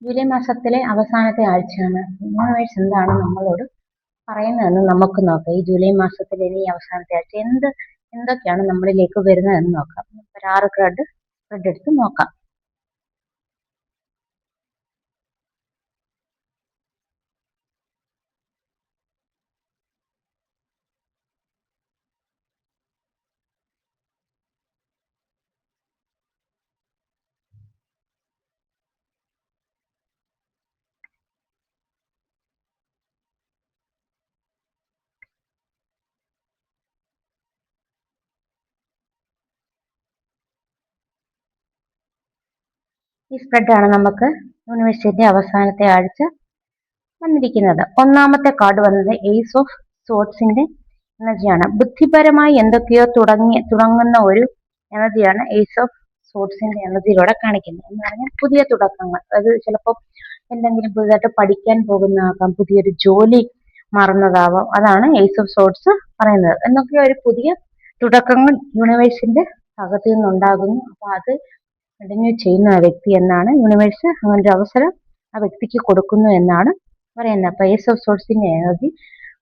July മാസത്തിലെ അവസാനത്തെ ആഴ്ചയാണ്. യൂണിവേഴ്സ് എന്താണ് നമ്മളോട് പറയുന്നതെന്ന് നമുക്ക് നോക്കാം. ഈ ജൂലൈ മാസത്തിലെ ഇനി അവസാനത്തെ ആഴ്ച എന്തൊക്കെയാണ് നമ്മളിലേക്ക് വരുന്നതെന്ന് നോക്കാം. ഒരു 6 കാർഡ് സ്പ്രെഡ് എടുത്ത് നോക്കാം. ഈ സ്പ്രെഡാണ് നമുക്ക് യൂണിവേഴ്സിന്റെ അവസാനത്തെ ആഴ്ച വന്നിരിക്കുന്നത്. ഒന്നാമത്തെ കാർഡ് വന്നത് ഏസ് ഓഫ് സോർട്സിന്റെ എനർജിയാണ്. ബുദ്ധിപരമായി എന്തൊക്കെയോ തുടങ്ങുന്ന ഒരു എനർജിയാണ് ഏസ് ഓഫ് സോർട്സിന്റെ എനർജിയിലൂടെ കാണിക്കുന്നത്. എന്ന് പറഞ്ഞാൽ പുതിയ തുടക്കങ്ങൾ, അത് ചിലപ്പോൾ എന്തെങ്കിലും പുതുതായിട്ട് പഠിക്കാൻ പോകുന്നതാകാം, പുതിയൊരു ജോലി മാറുന്നതാവാം. അതാണ് ഏസ് ഓഫ് സോർട്സ് പറയുന്നത്. എന്നൊക്കെ ഒരു പുതിയ തുടക്കങ്ങൾ യൂണിവേഴ്സിന്റെ ഭാഗത്തു നിന്നുണ്ടാകുന്നു. അപ്പൊ അത് കണ്ടിന്യൂ ചെയ്യുന്ന ആ വ്യക്തി എന്നാണ് യൂണിവേഴ്സ് അങ്ങനെ ഒരു അവസരം ആ വ്യക്തിക്ക് കൊടുക്കുന്നു എന്നാണ് പറയുന്നത്. അപ്പൊ ഏസ് ഓഫ് സോർട്സിന്റെ എനർജി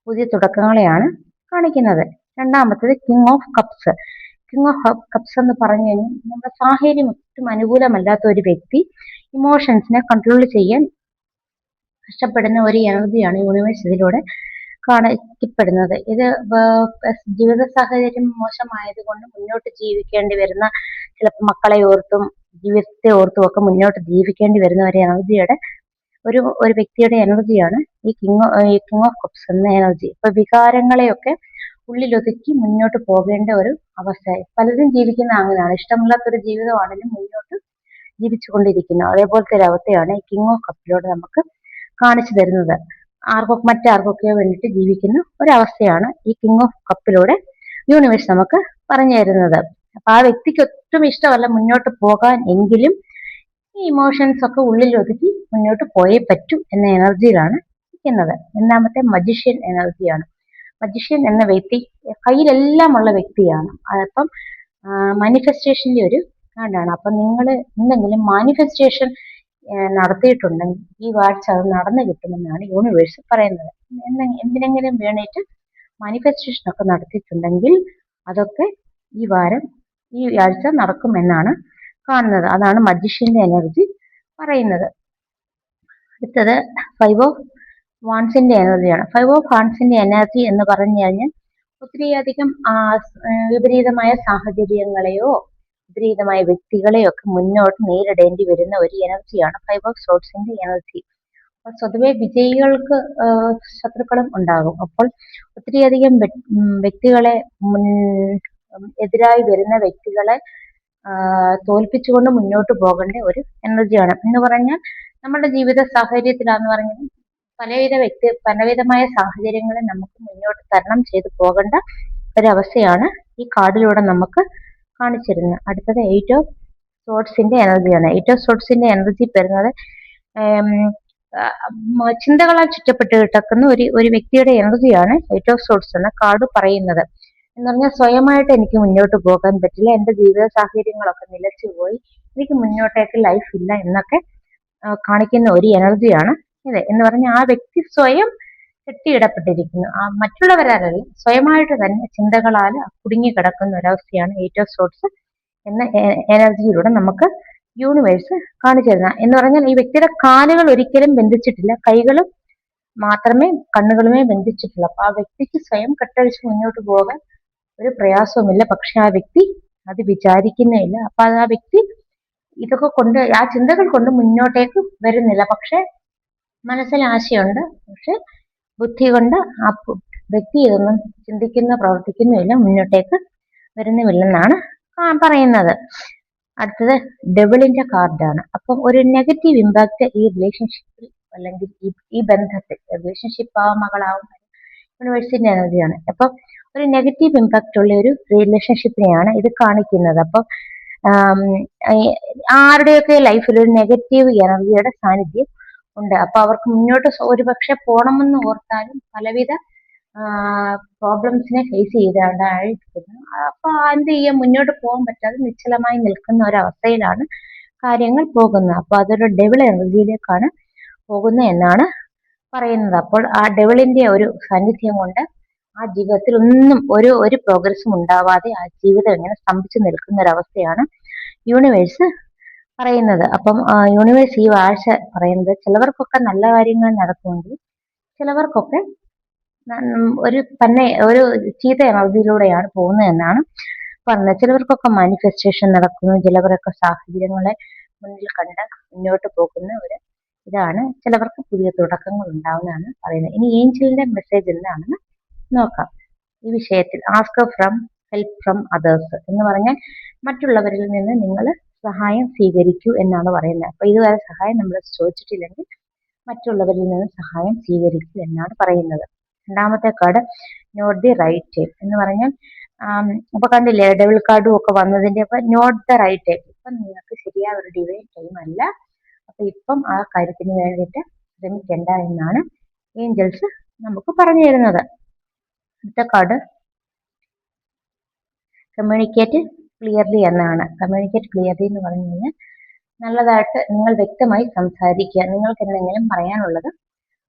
പുതിയ തുടക്കങ്ങളെയാണ് കാണിക്കുന്നത്. രണ്ടാമത്തത് king of cups. King of cups എന്ന് പറഞ്ഞു കഴിഞ്ഞാൽ നമ്മുടെ സാഹചര്യം ഒട്ടും അനുകൂലമല്ലാത്ത ഒരു വ്യക്തി ഇമോഷൻസിനെ കൺട്രോൾ ചെയ്യാൻ കഷ്ടപ്പെടുന്ന ഒരു എനർജിയാണ് യൂണിവേഴ്സ് ഇതിലൂടെ കാണിക്കപ്പെടുന്നത്. ഇത് ജീവിത സാഹചര്യം മോശമായത് കൊണ്ട് മുന്നോട്ട് ജീവിക്കേണ്ടി വരുന്ന, ചിലപ്പോൾ മക്കളെ ഓർത്തും ജീവിതത്തെ ഓർത്തും ഒക്കെ മുന്നോട്ട് ജീവിക്കേണ്ടി വരുന്ന ഒരു എനർജിയുടെ ഒരു വ്യക്തിയുടെ എനർജിയാണ് ഈ കിങ് ഓഫ് കപ്സ് എന്ന എനർജി. ഇപ്പൊ വികാരങ്ങളെയൊക്കെ ഉള്ളിലൊതുക്കി മുന്നോട്ട് പോകേണ്ട ഒരു അവസ്ഥ. പലരും ജീവിക്കുന്ന അങ്ങനെയാണ്. ഇഷ്ടമില്ലാത്തൊരു ജീവിതമാണെങ്കിലും മുന്നോട്ട് ജീവിച്ചുകൊണ്ടിരിക്കുന്നു. അതേപോലത്തെ ഒരു അവസ്ഥയാണ് ഈ കിങ് ഓഫ് കപ്പിലൂടെ നമുക്ക് കാണിച്ചു തരുന്നത്. മറ്റാർക്കൊക്കെയോ വേണ്ടിയിട്ട് ജീവിക്കുന്ന ഒരവസ്ഥയാണ് ഈ കിങ് ഓഫ് കപ്പിലൂടെ യൂണിവേഴ്സ് നമുക്ക് പറഞ്ഞു തരുന്നത്. അപ്പൊ ആ വ്യക്തിക്ക് ഒട്ടും ഇഷ്ടമല്ല മുന്നോട്ട് പോകാൻ, എങ്കിലും ഈ ഇമോഷൻസ് ഒക്കെ ഉള്ളിൽ ഒതുക്കി മുന്നോട്ട് പോയേ പറ്റൂ എന്ന എനർജിയിലാണ് ഇരിക്കുന്നത്. രണ്ടാമത്തെ മജിഷ്യൻ എനർജിയാണ്. മജിഷ്യൻ എന്ന വ്യക്തി കയ്യിലെല്ലാം ഉള്ള വ്യക്തിയാണ്. അപ്പം മാനിഫെസ്റ്റേഷന്റെ ഒരു കാർഡാണ്. അപ്പൊ നിങ്ങൾ എന്തെങ്കിലും മാനിഫെസ്റ്റേഷൻ നടത്തിയിട്ടുണ്ടെങ്കിൽ ഈ ആഴ്ച അത് നടന്നു കിട്ടുമെന്നാണ് യൂണിവേഴ്സ് പറയുന്നത്. എന്തിനെങ്കിലും വേണ്ടിയിട്ട് മാനിഫെസ്റ്റേഷൻ ഒക്കെ നടത്തിയിട്ടുണ്ടെങ്കിൽ അതൊക്കെ ഈ ആഴ്ച നടക്കുമെന്നാണ് കാണുന്നത്. അതാണ് മജിഷ്യന്റെ എനർജി പറയുന്നത്. അടുത്തത് 5 ഓഫ് വാൺസിന്റെ എനർജിയാണ്. 5 ഓഫ് വാൺസിന്റെ എനർജി എന്ന് പറഞ്ഞു കഴിഞ്ഞാൽ ഒത്തിരിയധികം വിപരീതമായ സാഹചര്യങ്ങളെയോ വിപരീതമായ വ്യക്തികളെയോ ഒക്കെ മുന്നോട്ട് നേരിടേണ്ടി വരുന്ന ഒരു എനർജിയാണ് 5 ഓഫ് സോർട്സിന്റെ എനർജി. അപ്പോൾ സ്വതവേ വിജയികൾക്ക് ശത്രുക്കളും ഉണ്ടാകും. അപ്പോൾ ഒത്തിരിയധികം വ്യക്തികളെ എതിരായി വരുന്ന വ്യക്തികളെ തോൽപ്പിച്ചുകൊണ്ട് മുന്നോട്ട് പോകേണ്ട ഒരു എനർജിയാണ്. എന്ന് പറഞ്ഞാൽ നമ്മുടെ ജീവിത സാഹചര്യത്തിലാന്ന് പറഞ്ഞാൽ പലവിധമായ സാഹചര്യങ്ങളെ നമുക്ക് മുന്നോട്ട് തരണം ചെയ്ത് പോകേണ്ട ഒരവസ്ഥയാണ് ഈ കാർഡിലൂടെ നമുക്ക് കാണിച്ചിരുന്നത്. അടുത്തത് 8 ഓഫ് സോർട്സിന്റെ എനർജിയാണ്. 8 ഓഫ് സോർട്സിന്റെ എനർജി വരുന്നത് ചിന്തകളാൽ ചുറ്റപ്പെട്ട് കിടക്കുന്ന ഒരു വ്യക്തിയുടെ എനർജിയാണ് 8 ഓഫ് സോർട്സ് എന്ന കാർഡ് പറയുന്നത്. എന്ന് പറഞ്ഞാൽ സ്വയമായിട്ട് എനിക്ക് മുന്നോട്ട് പോകാൻ പറ്റില്ല, എന്റെ ജീവിത സാഹചര്യങ്ങളൊക്കെ നിലച്ചുപോയി, എനിക്ക് മുന്നോട്ടേക്ക് ലൈഫ് ഇല്ല എന്നൊക്കെ കാണിക്കുന്ന ഒരു എനർജിയാണ് ഇത്. എന്ന് പറഞ്ഞാൽ ആ വ്യക്തി സ്വയം കെട്ടിയിടപ്പെട്ടിരിക്കുന്നു, മറ്റുള്ളവരല്ല, സ്വയമായിട്ട് തന്നെ ചിന്തകളാൽ കുടുങ്ങി കിടക്കുന്ന ഒരവസ്ഥയാണ് 8 ഓഫ് സോർട്സ് എന്ന എനർജിയിലൂടെ നമുക്ക് യൂണിവേഴ്സ് കാണിച്ചു തരുന്നത്. എന്ന് പറഞ്ഞാൽ ഈ വ്യക്തിയുടെ കാലുകൾ ഒരിക്കലും ബന്ധിച്ചിട്ടില്ല, കൈകളും മാത്രമേ കണ്ണുകളുമേ ബന്ധിച്ചിട്ടുള്ളൂ. അപ്പൊ ആ വ്യക്തിക്ക് സ്വയം കെട്ടഴിച്ച് മുന്നോട്ട് പോകാൻ ഒരു പ്രയാസവുമില്ല. പക്ഷെ ആ വ്യക്തി അത് വിചാരിക്കുന്നേയില്ല. അപ്പൊ ആ വ്യക്തി ഇതൊക്കെ കൊണ്ട്, ആ ചിന്തകൾ കൊണ്ട് മുന്നോട്ടേക്ക് വരുന്നില്ല. പക്ഷെ മനസ്സിൽ ആശയുണ്ട്, പക്ഷെ ബുദ്ധി കൊണ്ട് ആ വ്യക്തി ഇതൊന്നും പ്രവർത്തിക്കുന്നുമില്ല, മുന്നോട്ടേക്ക് വരുന്നുമില്ലെന്നാണ് പറയുന്നത്. അടുത്തത് ഡെവിളിന്റെ കാർഡാണ്. അപ്പം ഒരു നെഗറ്റീവ് ഇമ്പാക്ട് ഈ റിലേഷൻഷിപ്പിൽ അല്ലെങ്കിൽ ഈ ബന്ധത്തിൽ, റിലേഷൻഷിപ്പ് മകളാവും യൂണിവേഴ്സിന്റെ എനർജിയാണ്. അപ്പം ഒരു നെഗറ്റീവ് ഇമ്പാക്ട് ഉള്ള ഒരു റിലേഷൻഷിപ്പിനെയാണ് ഇത് കാണിക്കുന്നത്. അപ്പം ആരുടെയൊക്കെ ലൈഫിൽ ഒരു നെഗറ്റീവ് എനർജിയുടെ സാന്നിധ്യം ഉണ്ട്. അപ്പൊ അവർക്ക് മുന്നോട്ട് ഒരുപക്ഷെ പോണമെന്ന് ഓർത്താലും പലവിധ പ്രോബ്ലംസിനെ ഫേസ് ചെയ്താണ്ടായിരിക്കുന്നു. അപ്പൊ എന്ത് ചെയ്യാൻ, മുന്നോട്ട് പോകാൻ പറ്റാതെ നിശ്ചലമായി നിൽക്കുന്ന ഒരവസ്ഥയിലാണ് കാര്യങ്ങൾ പോകുന്നത്. അപ്പോൾ അതൊരു ഡെവിൾ എനർജിയിലേക്കാണ് പോകുന്നത് എന്നാണ് പറയുന്നത്. അപ്പോൾ ആ ഡെവിളിന്റെ ഒരു സാന്നിധ്യം കൊണ്ട് ആ ജീവിതത്തിൽ ഒന്നും ഒരു പ്രോഗ്രസ്സും ഉണ്ടാവാതെ ആ ജീവിതം ഇങ്ങനെ സ്തംഭിച്ചു നിൽക്കുന്ന ഒരവസ്ഥയാണ് യൂണിവേഴ്സ് പറയുന്നത്. അപ്പം യൂണിവേഴ്സ് ഈ ആഴ്ച പറയുന്നത് ചിലവർക്കൊക്കെ നല്ല കാര്യങ്ങൾ നടക്കുമെങ്കിൽ ചിലവർക്കൊക്കെ ഒരു ചീത്ത എനർജിയിലൂടെയാണ് പോകുന്നത് എന്നാണ് പറഞ്ഞത്. ചിലവർക്കൊക്കെ മാനിഫെസ്റ്റേഷൻ നടക്കുന്നു, ചിലവരൊക്കെ സാഹചര്യങ്ങളെ മുന്നിൽ കണ്ട് മുന്നോട്ട് പോകുന്ന ഒരു ഇതാണ്. ചിലവർക്ക് പുതിയ തുടക്കങ്ങൾ ഉണ്ടാവുന്നതാണ് പറയുന്നത്. ഇനി ഏഞ്ചലിന്റെ മെസ്സേജ് എന്താണെന്ന് നോക്കാം ഈ വിഷയത്തിൽ. Ask from help from others എന്ന് പറഞ്ഞാൽ മറ്റുള്ളവരിൽ നിന്ന് നിങ്ങൾ സഹായം സ്വീകരിക്കൂ എന്നാണ് പറയുന്നത്. അപ്പൊ ഇതുവരെ സഹായം നമ്മൾ ചോദിച്ചിട്ടില്ലെങ്കിൽ മറ്റുള്ളവരിൽ നിന്ന് സഹായം സ്വീകരിക്കൂ എന്നാണ് പറയുന്നത്. രണ്ടാമത്തെ card not the right time എന്ന് പറഞ്ഞാൽ അപ്പൊ കണ്ടില്ലേ ഡബിൾ കാർഡും ഒക്കെ വന്നതിന്റെ അപ്പൊ നോട്ട് ദ റൈറ്റ് ടൈം, ഇപ്പം നിങ്ങൾക്ക് ശരിയായ ഒരു ഡിവൈൻ ടൈം അല്ല, അപ്പൊ ഇപ്പം ആ കാര്യത്തിന് വേണ്ടിയിട്ട് ശ്രമിക്കേണ്ട എന്നാണ് ഏഞ്ചൽസ് നമുക്ക് പറഞ്ഞു തരുന്നത്. അടുത്ത കാർഡ് കമ്മ്യൂണിക്കേറ്റ് ക്ലിയർലി എന്നാണ്. കമ്മ്യൂണിക്കേറ്റ് ക്ലിയർലി എന്ന് പറഞ്ഞു കഴിഞ്ഞാൽ നല്ലതായിട്ട് നിങ്ങൾ വ്യക്തമായി സംസാരിക്കുക, നിങ്ങൾക്ക് എന്തെങ്കിലും പറയാനുള്ളത്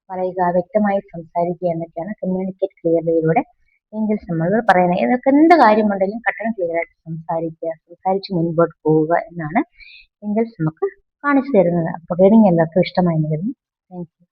പറയുക, വ്യക്തമായി സംസാരിക്കുക എന്നൊക്കെയാണ് കമ്മ്യൂണിക്കേറ്റ് ക്ലിയർലിയിലൂടെ ഏഞ്ചൽസ് നമ്മളോട് പറയുന്നത്. ഇതൊക്കെ എന്ത് കാര്യമുണ്ടെങ്കിലും കട്ടൻ ക്ലിയർ ആയിട്ട് സംസാരിക്കുക, സംസാരിച്ച് മുൻപോട്ട് പോവുക എന്നാണ് ഏഞ്ചൽസ് നമുക്ക് കാണിച്ചു തരുന്നത്. അപ്പോൾ റീഡിംഗ് എല്ലാവർക്കും ഇഷ്ടമായി വരുന്നു. Thank you.